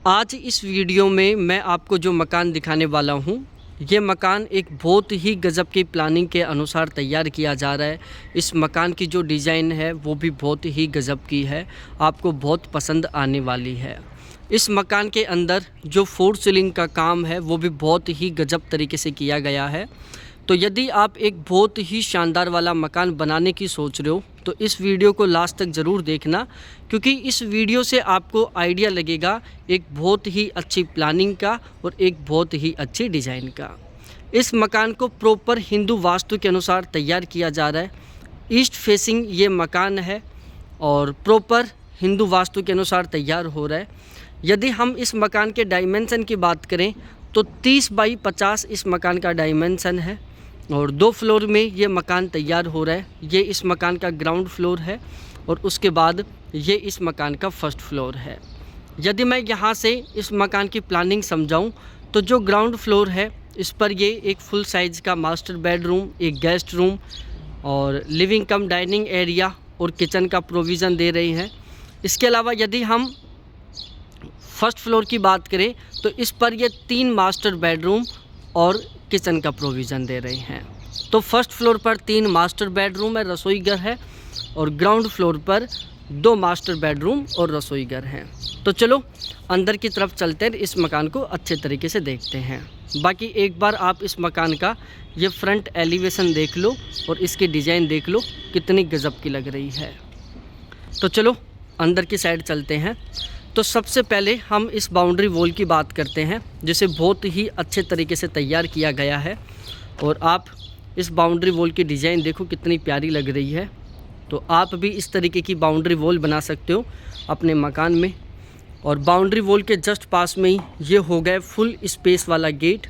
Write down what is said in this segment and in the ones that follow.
आज इस वीडियो में मैं आपको जो मकान दिखाने वाला हूँ, ये मकान एक बहुत ही गज़ब की प्लानिंग के अनुसार तैयार किया जा रहा है। इस मकान की जो डिज़ाइन है वो भी बहुत ही गज़ब की है, आपको बहुत पसंद आने वाली है। इस मकान के अंदर जो फोर सीलिंग का काम है वो भी बहुत ही गज़ब तरीके से किया गया है। तो यदि आप एक बहुत ही शानदार वाला मकान बनाने की सोच रहे हो तो इस वीडियो को लास्ट तक ज़रूर देखना, क्योंकि इस वीडियो से आपको आइडिया लगेगा एक बहुत ही अच्छी प्लानिंग का और एक बहुत ही अच्छी डिज़ाइन का। इस मकान को प्रॉपर हिंदू वास्तु के अनुसार तैयार किया जा रहा है। ईस्ट फेसिंग ये मकान है और प्रॉपर हिंदू वास्तु के अनुसार तैयार हो रहा है। यदि हम इस मकान के डायमेंशन की बात करें तो 30 बाई 50 इस मकान का डायमेंशन है और 2 फ्लोर में ये मकान तैयार हो रहा है। ये इस मकान का ग्राउंड फ्लोर है और उसके बाद ये इस मकान का फर्स्ट फ्लोर है। यदि मैं यहाँ से इस मकान की प्लानिंग समझाऊँ तो जो ग्राउंड फ्लोर है इस पर ये एक फुल साइज़ का मास्टर बेडरूम, एक गेस्ट रूम और लिविंग कम डाइनिंग एरिया और किचन का प्रोविज़न दे रही हैं। इसके अलावा यदि हम फर्स्ट फ्लोर की बात करें तो इस पर ये 3 मास्टर बेडरूम और किचन का प्रोविज़न दे रहे हैं। तो फर्स्ट फ्लोर पर 3 मास्टर बेडरूम है, रसोई घर है और ग्राउंड फ्लोर पर 2 मास्टर बेडरूम और रसोई घर हैं। तो चलो अंदर की तरफ चलते हैं, इस मकान को अच्छे तरीके से देखते हैं। बाकी एक बार आप इस मकान का ये फ्रंट एलिवेशन देख लो और इसकी डिज़ाइन देख लो कितनी गज़ब की लग रही है। तो चलो अंदर की साइड चलते हैं। तो सबसे पहले हम इस बाउंड्री वॉल की बात करते हैं, जिसे बहुत ही अच्छे तरीके से तैयार किया गया है। और आप इस बाउंड्री वॉल की डिज़ाइन देखो कितनी प्यारी लग रही है। तो आप भी इस तरीके की बाउंड्री वॉल बना सकते हो अपने मकान में। और बाउंड्री वॉल के जस्ट पास में ही ये हो गया फुल स्पेस वाला गेट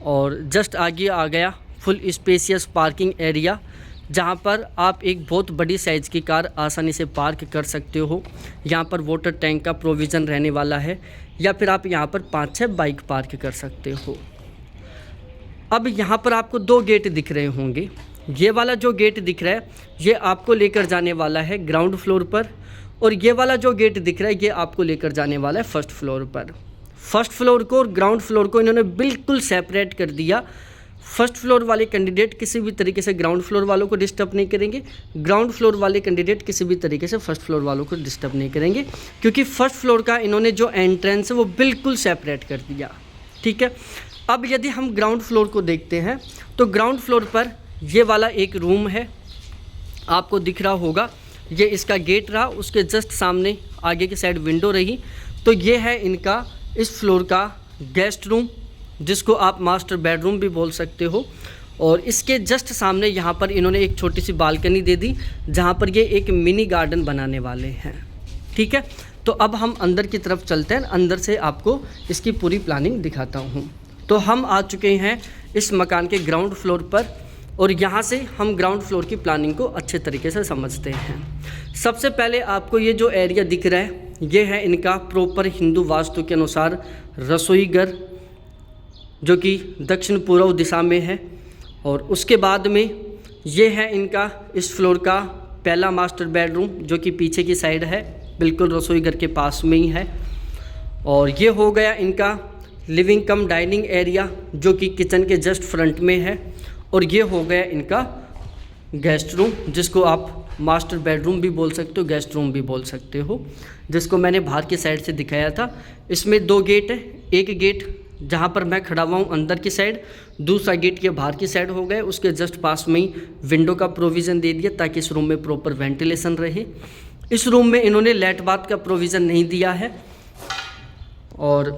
और जस्ट आगे आ गया फुल स्पेसियस पार्किंग एरिया, जहाँ पर आप एक बहुत बड़ी साइज़ की कार आसानी से पार्क कर सकते हो। यहाँ पर वाटर टैंक का प्रोविज़न रहने वाला है या फिर आप यहाँ पर 5-6 बाइक पार्क कर सकते हो। अब यहाँ पर आपको 2 गेट दिख रहे होंगे। ये वाला जो गेट दिख रहा है ये आपको लेकर जाने वाला है ग्राउंड फ्लोर पर और ये वाला जो गेट दिख रहा है ये आपको लेकर जाने वाला है फर्स्ट फ्लोर पर। फर्स्ट फ्लोर को और ग्राउंड फ्लोर को इन्होंने बिल्कुल सेपरेट कर दिया। फर्स्ट फ्लोर वाले कैंडिडेट किसी भी तरीके से ग्राउंड फ्लोर वालों को डिस्टर्ब नहीं करेंगे, ग्राउंड फ्लोर वाले कैंडिडेट किसी भी तरीके से फर्स्ट फ्लोर वालों को डिस्टर्ब नहीं करेंगे, क्योंकि फर्स्ट फ्लोर का इन्होंने जो एंट्रेंस है वो बिल्कुल सेपरेट कर दिया। ठीक है, अब यदि हम ग्राउंड फ्लोर को देखते हैं तो ग्राउंड फ्लोर पर ये वाला एक रूम है, आपको दिख रहा होगा। ये इसका गेट रहा, उसके जस्ट सामने आगे की साइड विंडो रही। तो ये है इनका इस फ्लोर का गेस्ट रूम, जिसको आप मास्टर बेडरूम भी बोल सकते हो। और इसके जस्ट सामने यहाँ पर इन्होंने एक छोटी सी बालकनी दे दी, जहाँ पर ये एक मिनी गार्डन बनाने वाले हैं। ठीक है, तो अब हम अंदर की तरफ चलते हैं, अंदर से आपको इसकी पूरी प्लानिंग दिखाता हूँ। तो हम आ चुके हैं इस मकान के ग्राउंड फ्लोर पर और यहाँ से हम ग्राउंड फ्लोर की प्लानिंग को अच्छे तरीके से समझते हैं। सबसे पहले आपको ये जो एरिया दिख रहा है ये है इनका प्रॉपर हिंदू वास्तु के अनुसार रसोई घर, जो कि दक्षिण पूर्व दिशा में है। और उसके बाद में ये है इनका इस फ्लोर का पहला मास्टर बेडरूम, जो कि पीछे की साइड है, बिल्कुल रसोई घर के पास में ही है। और ये हो गया इनका लिविंग कम डाइनिंग एरिया, जो कि किचन के जस्ट फ्रंट में है। और ये हो गया इनका गेस्ट रूम, जिसको आप मास्टर बेडरूम भी बोल सकते हो, गेस्ट रूम भी बोल सकते हो, जिसको मैंने बाहर की साइड से दिखाया था। इसमें 2 गेट है, एक गेट जहाँ पर मैं खड़ा हुआ हूँ अंदर की साइड, दूसरा गेट के बाहर की साइड हो गए। उसके जस्ट पास में ही विंडो का प्रोविज़न दे दिया ताकि इस रूम में प्रॉपर वेंटिलेशन रहे। इस रूम में इन्होंने लेट बाथ का प्रोविज़न नहीं दिया है। और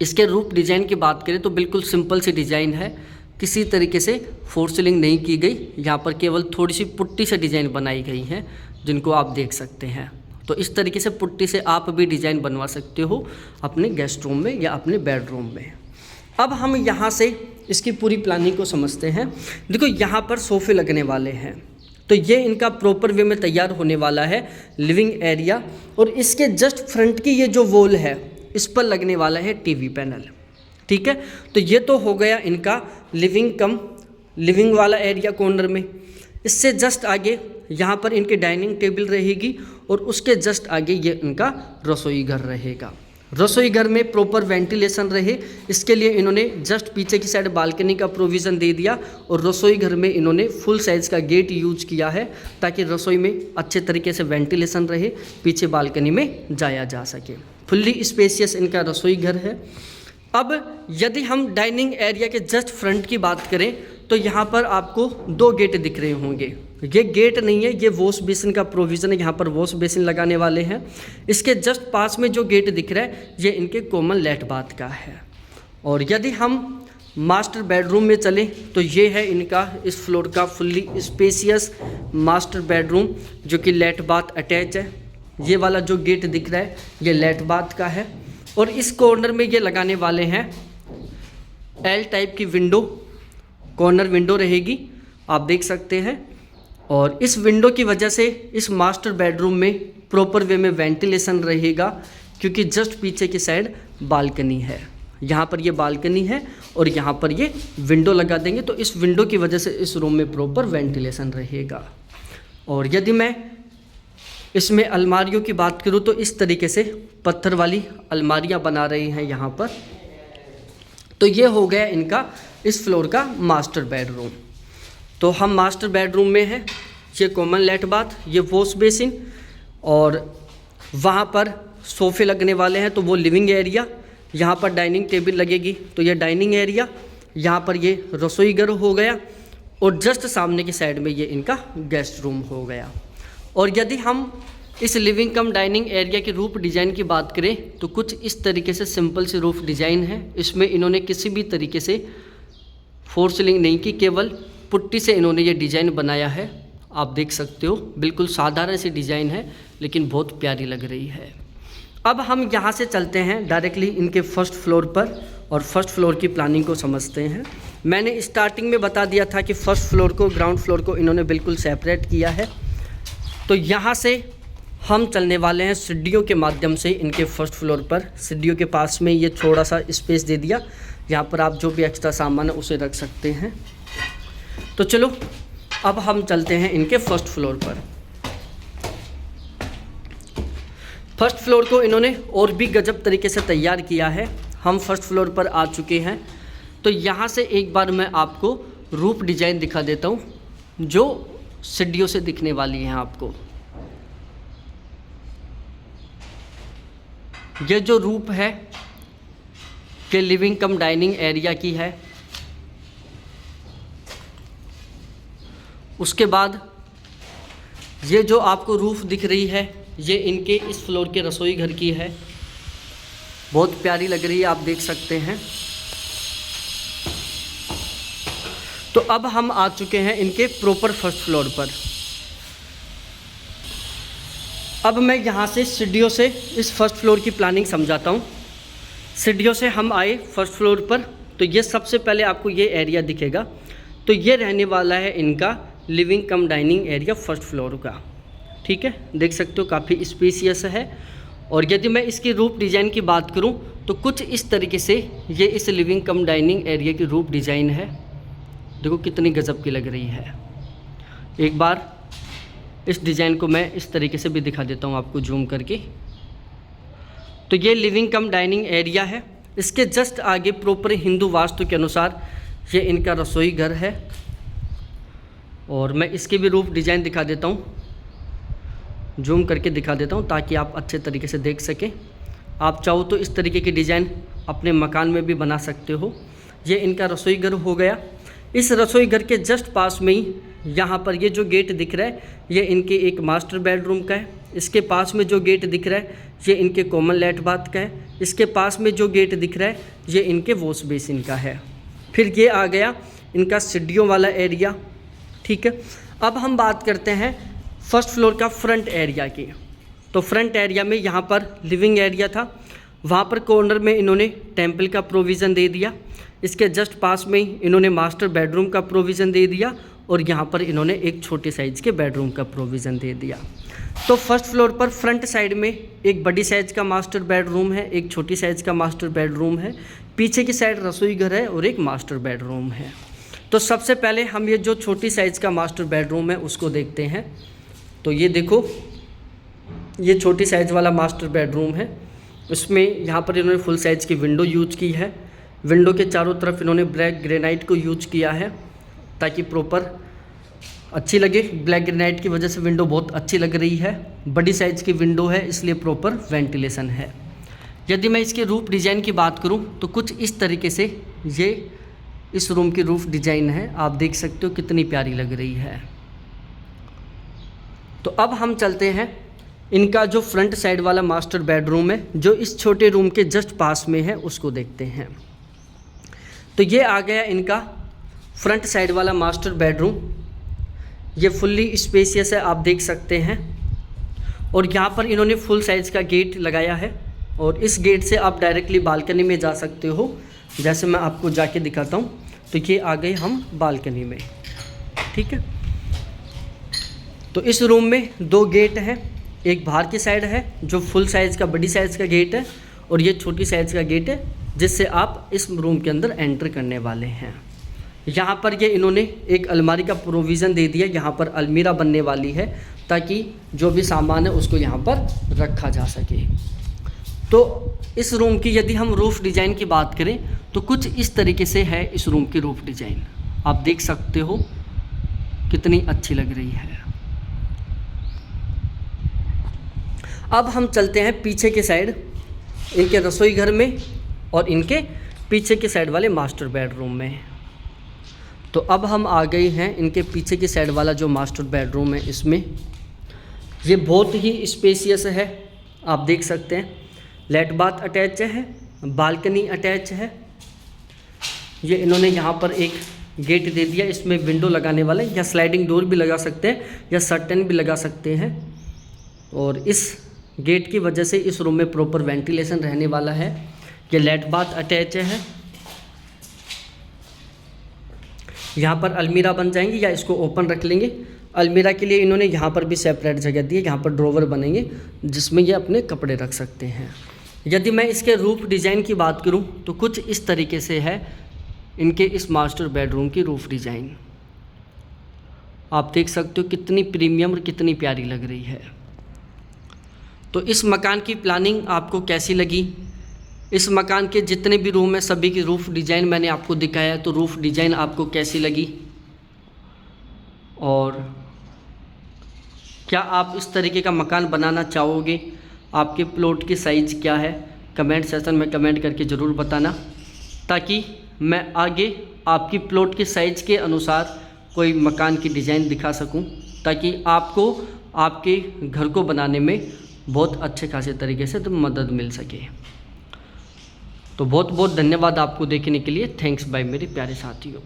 इसके रूफ डिज़ाइन की बात करें तो बिल्कुल सिंपल सी डिज़ाइन है, किसी तरीके से फोर सीलिंग नहीं की गई। यहाँ पर केवल थोड़ी सी पुट्टी से डिज़ाइन बनाई गई है, जिनको आप देख सकते हैं। तो इस तरीके से पुट्टी से आप भी डिज़ाइन बनवा सकते हो अपने गेस्ट रूम में या अपने बेडरूम में। अब हम यहाँ से इसकी पूरी प्लानिंग को समझते हैं। देखो यहाँ पर सोफ़े लगने वाले हैं, तो ये इनका प्रॉपर वे में तैयार होने वाला है लिविंग एरिया। और इसके जस्ट फ्रंट की ये जो वॉल है इस पर लगने वाला है टीवी पैनल। ठीक है, तो ये तो हो गया इनका लिविंग वाला एरिया कॉर्नर में। इससे जस्ट आगे यहाँ पर इनकी डाइनिंग टेबल रहेगी और उसके जस्ट आगे ये इनका रसोई घर रहेगा। रसोई घर में प्रॉपर वेंटिलेशन रहे, इसके लिए इन्होंने जस्ट पीछे की साइड बालकनी का प्रोविज़न दे दिया और रसोई घर में इन्होंने फुल साइज़ का गेट यूज किया है ताकि रसोई में अच्छे तरीके से वेंटिलेशन रहे, पीछे बालकनी में जाया जा सके। फुल्ली स्पेशियस इनका रसोई घर है। अब यदि हम डाइनिंग एरिया के जस्ट फ्रंट की बात करें तो यहाँ पर आपको 2 गेट दिख रहे होंगे। ये गेट नहीं है, ये वॉश बेसिन का प्रोविज़न है, यहाँ पर वॉश बेसिन लगाने वाले हैं। इसके जस्ट पास में जो गेट दिख रहा है ये इनके कॉमन लेट बाथ का है। और यदि हम मास्टर बेडरूम में चलें तो ये है इनका इस फ्लोर का फुल्ली स्पेशियस मास्टर बेडरूम जो कि लेट बाथ अटैच है। ये वाला जो गेट दिख रहा है ये लेट बाथ का है और इस कॉर्नर में ये लगाने वाले हैं एल टाइप की विंडो, कॉर्नर विंडो रहेगी, आप देख सकते हैं। और इस विंडो की वजह से इस मास्टर बेडरूम में प्रॉपर वे में वेंटिलेशन रहेगा क्योंकि जस्ट पीछे की साइड बालकनी है। यहाँ पर ये बालकनी है और यहाँ पर ये विंडो लगा देंगे तो इस विंडो की वजह से इस रूम में प्रॉपर वेंटिलेशन रहेगा। और यदि मैं इसमें अलमारियों की बात करूँ तो इस तरीके से पत्थर वाली अलमारियाँ बना रही हैं यहाँ पर। तो ये हो गया इनका इस फ्लोर का मास्टर बेडरूम। तो हम मास्टर बेडरूम में हैं, ये कॉमन लेट बाथ, ये वॉश बेसिन और वहाँ पर सोफ़े लगने वाले हैं तो वो लिविंग एरिया, यहाँ पर डाइनिंग टेबल लगेगी तो ये डाइनिंग एरिया, यहाँ पर ये रसोई घर हो गया और जस्ट सामने की साइड में ये इनका गेस्ट रूम हो गया। और यदि हम इस लिविंग कम डाइनिंग एरिया के रूफ डिज़ाइन की बात करें तो कुछ इस तरीके से सिंपल सी रूफ डिज़ाइन है। इसमें इन्होंने किसी भी तरीके से फोर सीलिंग नहीं की, केवल पुट्टी से इन्होंने ये डिज़ाइन बनाया है। आप देख सकते हो बिल्कुल साधारण सी डिज़ाइन है लेकिन बहुत प्यारी लग रही है। अब हम यहाँ से चलते हैं डायरेक्टली इनके फर्स्ट फ्लोर पर और फर्स्ट फ्लोर की प्लानिंग को समझते हैं। मैंने स्टार्टिंग में बता दिया था कि फर्स्ट फ्लोर को ग्राउंड फ्लोर को इन्होंने बिल्कुल सेपरेट किया है। तो यहाँ से हम चलने वाले हैं सीढ़ियों के माध्यम से इनके फर्स्ट फ्लोर पर। सीढ़ियों के पास में ये थोड़ा सा स्पेस दे दिया, यहाँ पर आप जो भी एक्स्ट्रा सामान है उसे रख सकते हैं। तो चलो अब हम चलते हैं इनके फर्स्ट फ्लोर पर। फर्स्ट फ्लोर को इन्होंने और भी गजब तरीके से तैयार किया है। हम फर्स्ट फ्लोर पर आ चुके हैं तो यहाँ से एक बार मैं आपको रूफ डिज़ाइन दिखा देता हूँ जो सीढ़ियों से दिखने वाली है आपको। ये जो रूफ है ये लिविंग कम डाइनिंग एरिया की है। उसके बाद ये जो आपको रूफ दिख रही है ये इनके इस फ्लोर के रसोई घर की है। बहुत प्यारी लग रही है, आप देख सकते हैं। तो अब हम आ चुके हैं इनके प्रॉपर फर्स्ट फ्लोर पर। अब मैं यहाँ से सीढ़ियों से इस फर्स्ट फ्लोर की प्लानिंग समझाता हूँ। सीढ़ियों से हम आए फर्स्ट फ्लोर पर तो ये सबसे पहले आपको ये एरिया दिखेगा। तो ये रहने वाला है इनका लिविंग कम डाइनिंग एरिया फर्स्ट फ्लोर का। ठीक है, देख सकते हो काफ़ी स्पेशियस है। और यदि मैं इसकी रूफ डिज़ाइन की बात करूं तो कुछ इस तरीके से ये इस लिविंग कम डाइनिंग एरिया की रूफ डिज़ाइन है। देखो कितनी गजब की लग रही है। एक बार इस डिज़ाइन को मैं इस तरीके से भी दिखा देता हूं आपको जूम करके। तो ये लिविंग कम डाइनिंग एरिया है। इसके जस्ट आगे प्रॉपर हिंदू वास्तु के अनुसार ये इनका रसोई घर है। और मैं इसकी भी रूफ डिज़ाइन दिखा देता हूँ, जूम करके दिखा देता हूँ ताकि आप अच्छे तरीके से देख सकें। आप चाहो तो इस तरीके की डिज़ाइन अपने मकान में भी बना सकते हो। ये इनका रसोई घर हो गया। इस रसोई घर के जस्ट पास में ही यहाँ पर ये जो गेट दिख रहा है ये इनके एक मास्टर बेडरूम का है। इसके पास में जो गेट दिख रहा है ये इनके कॉमन लेट बाथ का है। इसके पास में जो गेट दिख रहा है ये इनके वॉश बेसिन का है। फिर ये आ गया इनका सीढ़ियों वाला एरिया। ठीक है, अब हम बात करते हैं फर्स्ट फ्लोर का फ्रंट एरिया की। तो फ्रंट एरिया में यहाँ पर लिविंग एरिया था, वहाँ पर कॉर्नर में इन्होंने टेम्पल का प्रोविज़न दे दिया। इसके जस्ट पास में ही इन्होंने मास्टर बेडरूम का प्रोविज़न दे दिया और यहाँ पर इन्होंने एक छोटे साइज़ के बेडरूम का प्रोविज़न दे दिया। तो फर्स्ट फ्लोर पर फ्रंट साइड में एक बड़ी साइज़ का मास्टर बेडरूम है, एक छोटी साइज़ का मास्टर बेडरूम है, पीछे की साइड रसोई घर है और एक मास्टर बेडरूम है। तो सबसे पहले हम ये जो छोटी साइज़ का मास्टर बेडरूम है उसको देखते हैं। तो ये देखो, ये छोटी साइज़ वाला मास्टर बेडरूम है। इसमें यहाँ पर इन्होंने फुल साइज़ की विंडो यूज की है। विंडो के चारों तरफ इन्होंने ब्लैक ग्रेनाइट को यूज किया है ताकि प्रॉपर अच्छी लगे। ब्लैक ग्रेनाइट की वजह से विंडो बहुत अच्छी लग रही है। बड़ी साइज़ की विंडो है इसलिए प्रॉपर वेंटिलेशन है। यदि मैं इसके रूफ डिज़ाइन की बात करूं तो कुछ इस तरीके से ये इस रूम की रूफ डिज़ाइन है। आप देख सकते हो कितनी प्यारी लग रही है। तो अब हम चलते हैं इनका जो फ्रंट साइड वाला मास्टर बेडरूम है जो इस छोटे रूम के जस्ट पास में है उसको देखते हैं। तो ये आ गया इनका फ्रंट साइड वाला मास्टर बेडरूम। ये फुल्ली स्पेसियस है, आप देख सकते हैं। और यहाँ पर इन्होंने फुल साइज़ का गेट लगाया है और इस गेट से आप डायरेक्टली बालकनी में जा सकते हो। जैसे मैं आपको जाके दिखाता हूँ। तो ये आ गए हम बालकनी में, ठीक है। तो इस रूम में 2 गेट हैं। एक बाहर की साइड है जो फुल साइज़ का बड़ी साइज़ का गेट है और ये छोटी साइज़ का गेट है जिससे आप इस रूम के अंदर एंटर करने वाले हैं। यहाँ पर ये इन्होंने एक अलमारी का प्रोविज़न दे दिया। यहाँ पर अलमीरा बनने वाली है ताकि जो भी सामान है उसको यहाँ पर रखा जा सके। तो इस रूम की यदि हम रूफ़ डिज़ाइन की बात करें तो कुछ इस तरीके से है इस रूम की रूफ़ डिज़ाइन। आप देख सकते हो कितनी अच्छी लग रही है। अब हम चलते हैं पीछे के साइड इनके रसोई घर में और इनके पीछे के साइड वाले मास्टर बेडरूम में। तो अब हम आ गए हैं इनके पीछे की साइड वाला जो मास्टर बेडरूम है। इसमें ये बहुत ही स्पेसियस है, आप देख सकते हैं। लेट बाथ अटैच है, बालकनी अटैच है। ये इन्होंने यहाँ पर एक गेट दे दिया, इसमें विंडो लगाने वाला है या स्लाइडिंग डोर भी लगा सकते हैं या सर्टेन भी लगा सकते हैं। और इस गेट की वजह से इस रूम में प्रॉपर वेंटिलेशन रहने वाला है। ये लेट बाथ अटैच है। यहाँ पर अलमीरा बन जाएंगे या इसको ओपन रख लेंगे। अलमीरा के लिए इन्होंने यहाँ पर भी सेपरेट जगह दी है। यहाँ पर ड्रॉवर बनेंगे जिसमें ये अपने कपड़े रख सकते हैं। यदि मैं इसके रूफ डिज़ाइन की बात करूँ तो कुछ इस तरीके से है इनके इस मास्टर बेडरूम की रूफ डिज़ाइन। आप देख सकते हो कितनी प्रीमियम और कितनी प्यारी लग रही है। तो इस मकान की प्लानिंग आपको कैसी लगी? इस मकान के जितने भी रूम हैं सभी की रूफ़ डिज़ाइन मैंने आपको दिखाया, तो रूफ़ डिज़ाइन आपको कैसी लगी? और क्या आप इस तरीके का मकान बनाना चाहोगे? आपके प्लॉट की साइज़ क्या है? कमेंट सेक्शन में कमेंट करके ज़रूर बताना, ताकि मैं आगे आपकी प्लॉट की साइज़ के अनुसार कोई मकान की डिज़ाइन दिखा सकूं, ताकि आपको आपके घर को बनाने में बहुत अच्छे खासे तरीके से तो मदद मिल सके। तो बहुत बहुत धन्यवाद आपको देखने के लिए। थैंक्स बाय मेरे प्यारे साथियों।